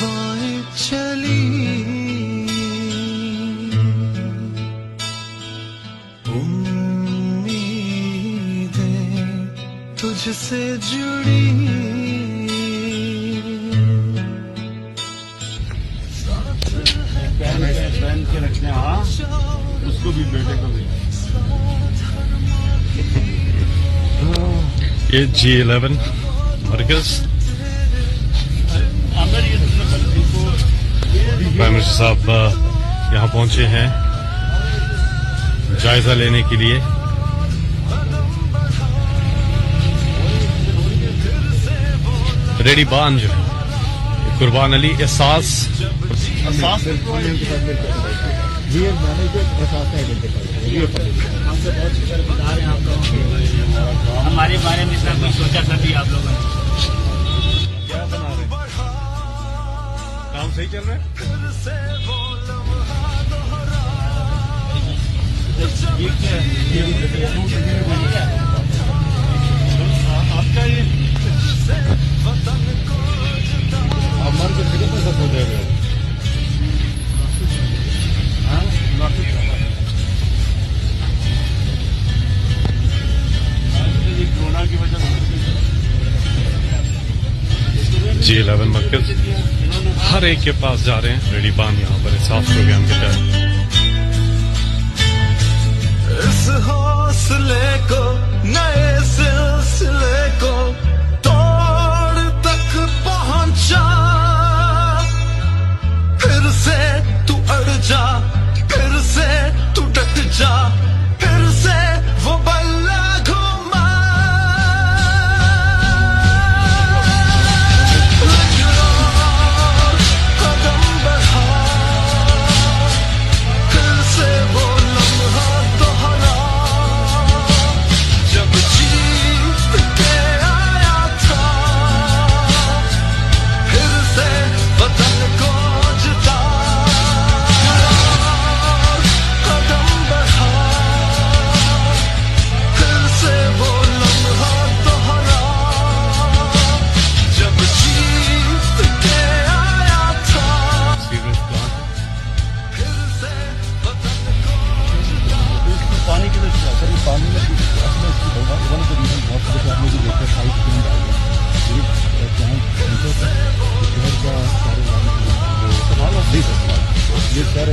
हवाएं चली, उम्मीदें तुझसे जुड़ी, पहन के रखने उसको भी बेटे को भी। ये G11 मरकज प्राइम मिनिस्टर साहब यहाँ पहुंचे हैं जायजा लेने के लिए। रेडी बांझ कुर्बान अली एहसास हमारे बारे में इतना कुछ सोचा कभी आप लोगों ने? क्या बना रहे? काम सही चल रहा है? आपका ये हमारे को कितने पैसा हो जाएगा? कोरोना की वजह से G11 मरकज हर एक के पास जा रहे हैं। रेडी बान यहाँ पर एहसास प्रोग्राम के तहत इस हौसले को नए सिलसिले को तोड़ तक पहुंचा, फिर से तू अड़ जा, फिर से तू डट जा, फिर से वो बल्ला घुमा, कदम बढ़ा, फिर से वो लम्हा दोहरा, जब जीत के आया था, फिर से वतन को जिता, कदम बढ़ा, फिर से वो लम्हा दोहरा, जब जीत के आया था, सीरियस प्लान फिर से वतन को जिता। पानी की वजह से पानी में अपने वन को रीजन बहुत सारे आपने भी देखा साइड क्यों डाल शहर का सारे ये सारे